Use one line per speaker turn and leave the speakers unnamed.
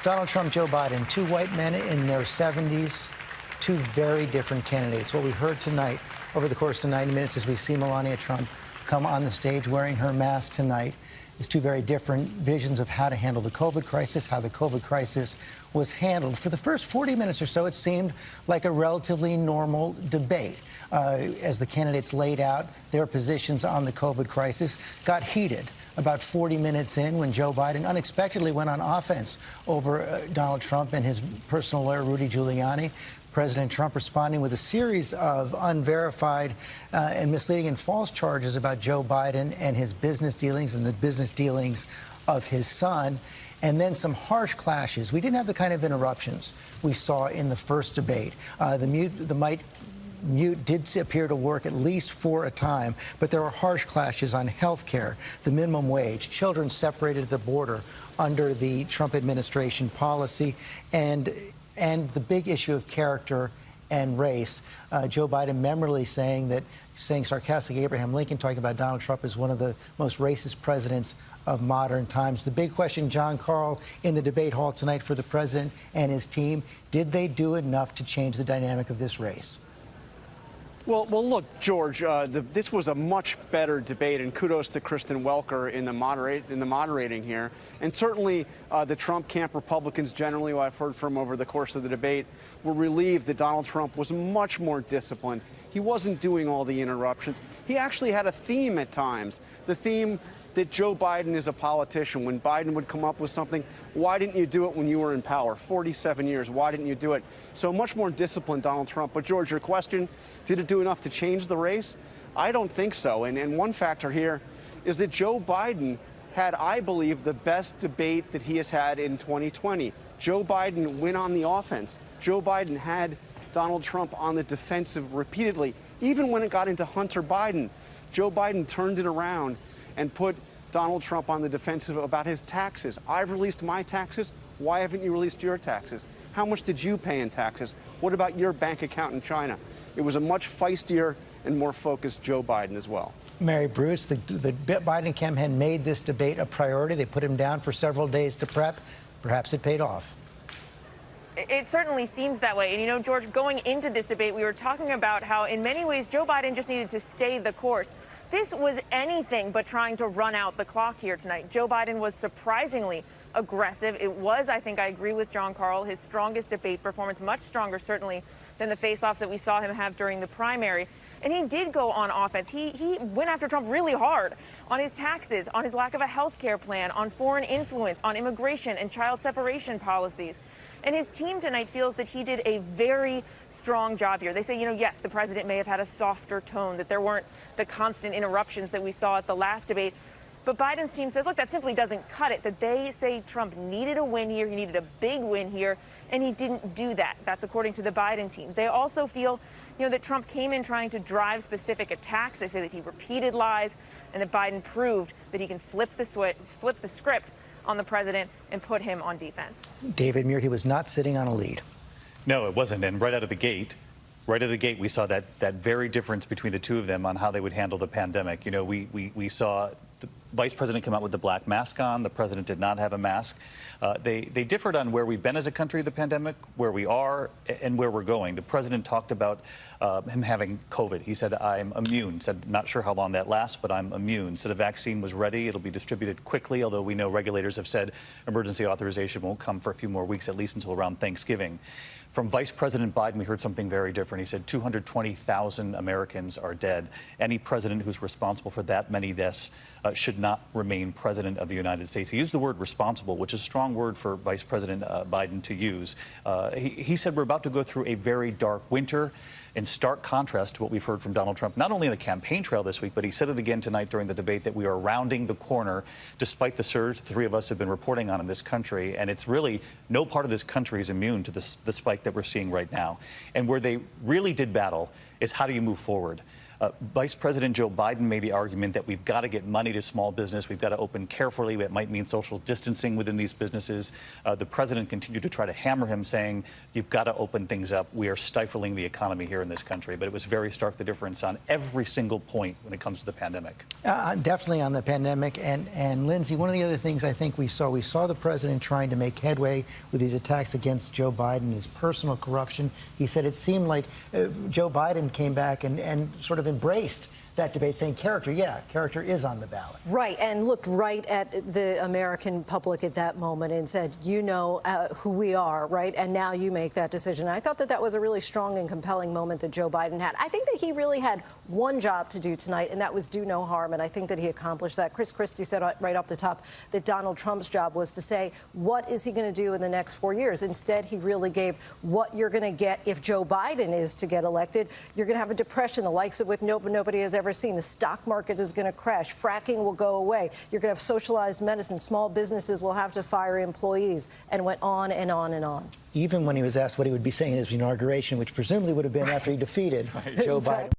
Donald Trump, Joe Biden, two white men in their 70s, two very different candidates. What we heard tonight over the course of the 90 minutes as we see Melania Trump come on the stage wearing her mask tonight is two very different visions of how to handle the COVID crisis, how the COVID crisis was handled. For the first 40 minutes or so, it seemed like a relatively normal debate. As the candidates laid out their positions on the COVID crisis, got heated about 40 minutes in when Joe Biden unexpectedly went on offense over Donald Trump and his personal lawyer, Rudy Giuliani. President Trump responding with a series of unverified and misleading and false charges about Joe Biden and his business dealings and the business dealings of his son, and then some harsh clashes. We didn't have the kind of interruptions we saw in the first debate. The mute did appear to work at least for a time, but there were harsh clashes on health care, the minimum wage, children separated at the border under the Trump administration policy, and the big issue of character and race. Joe Biden memorably saying sarcastically, Abraham Lincoln talking about Donald Trump as one of the most racist presidents of modern times. The big question, John Carl, in the debate hall tonight for the president and his team, did they do enough to change the dynamic of this race?
Well, look, George, this was a much better debate, and kudos to Kristen Welker in the moderating here. And certainly the Trump camp Republicans generally, who I've heard from over the course of the debate, were relieved that Donald Trump was much more disciplined. He wasn't doing all the interruptions. He actually had a theme at times, the theme that Joe Biden is a politician. When Biden would come up with something, why didn't you do it when you were in power? 47 years, why didn't you do it? So much more disciplined, Donald Trump. But George, your question, did it do enough to change the race? I don't think so. And one factor here is that Joe Biden had, I believe, the best debate that he has had in 2020. Joe Biden went on the offense. Joe Biden had Donald Trump on the defensive repeatedly. Even when it got into Hunter Biden, Joe Biden turned it around and put Donald Trump on the defensive about his taxes. I've released my taxes. Why haven't you released your taxes? How much did you pay in taxes? What about your bank account in China? It was a much feistier and more focused Joe Biden as well.
Mary Bruce, the Biden camp had made this debate a priority. They put him down for several days to prep. Perhaps it paid off.
It certainly seems that way. And, you know, George, going into this debate, we were talking about how in many ways Joe Biden just needed to stay the course. This was anything but trying to run out the clock here tonight. Joe Biden was surprisingly aggressive. It was, I think I agree with John Carl, his strongest debate performance, much stronger certainly than the face-off that we saw him have during the primary. And he did go on offense. He went after Trump really hard on his taxes, on his lack of a health care plan, on foreign influence, on immigration and child separation policies. And his team tonight feels that he did a very strong job here. They say, you know, yes, the president may have had a softer tone, that there weren't the constant interruptions that we saw at the last debate. But Biden's team says, look, that simply doesn't cut it, that they say Trump needed a win here. He needed a big win here, and he didn't do that. That's according to the Biden team. They also feel, you know, that Trump came in trying to drive specific attacks. They say that he repeated lies and that Biden proved that he can flip the script on the president and put him on defense.
David Muir, he was not sitting on a lead.
No, it wasn't. And right out of the gate, we saw that very difference between the two of them on how they would handle the pandemic. You know, we saw the vice president come out with the black mask on. The president did not have a mask. They differed on where we've been as a country of the pandemic, where we are, and where we're going. The president talked about him having COVID. He said, I'm immune. Said, not sure how long that lasts, but I'm immune. Said a vaccine was ready. It'll be distributed quickly, although we know regulators have said emergency authorization won't come for a few more weeks, at least until around Thanksgiving. From Vice President Biden, we heard something very different. He said 220,000 Americans are dead. Any president who's responsible for that many deaths should not remain president of the United States. He used the word responsible, which is a strong word for Vice President Biden to use. He said we're about to go through a very dark winter, in stark contrast to what we've heard from Donald Trump, not only in the campaign trail this week, but he said it again tonight during the debate that we are rounding the corner, despite the surge the three of us have been reporting on in this country. And it's really no part of this country is immune to the spike that we're seeing right now. And where they really did battle is how do you move forward? Vice President Joe Biden made the argument that we've got to get money to small business. We've got to open carefully. It might mean social distancing within these businesses. The president continued to try to hammer him, saying, you've got to open things up. We are stifling the economy here in this country. But it was very stark, the difference on every single point when it comes to the pandemic.
Definitely on the pandemic. And Lindsay, one of the other things I think we saw the president trying to make headway with these attacks against Joe Biden, his personal corruption. He said it seemed like Joe Biden came back and sort of embraced that debate, saying character is on the ballot.
Right, and looked right at the American public at that moment and said, you know who we are, right? And now you make that decision. I thought that was a really strong and compelling moment that Joe Biden had. I think that he really had one job to do tonight, and that was do no harm, and I think that he accomplished that. Chris Christie said right off the top that Donald Trump's job was to say, what is he going to do in the next 4 years? Instead, he really gave what you're going to get if Joe Biden is to get elected. You're going to have a depression, the likes of which nobody has ever seen. The stock market is going to crash. Fracking will go away. You're going to have socialized medicine. Small businesses will have to fire employees, and went on and on and on.
Even when he was asked what he would be saying in his inauguration, which presumably would have been after he defeated Joe Biden.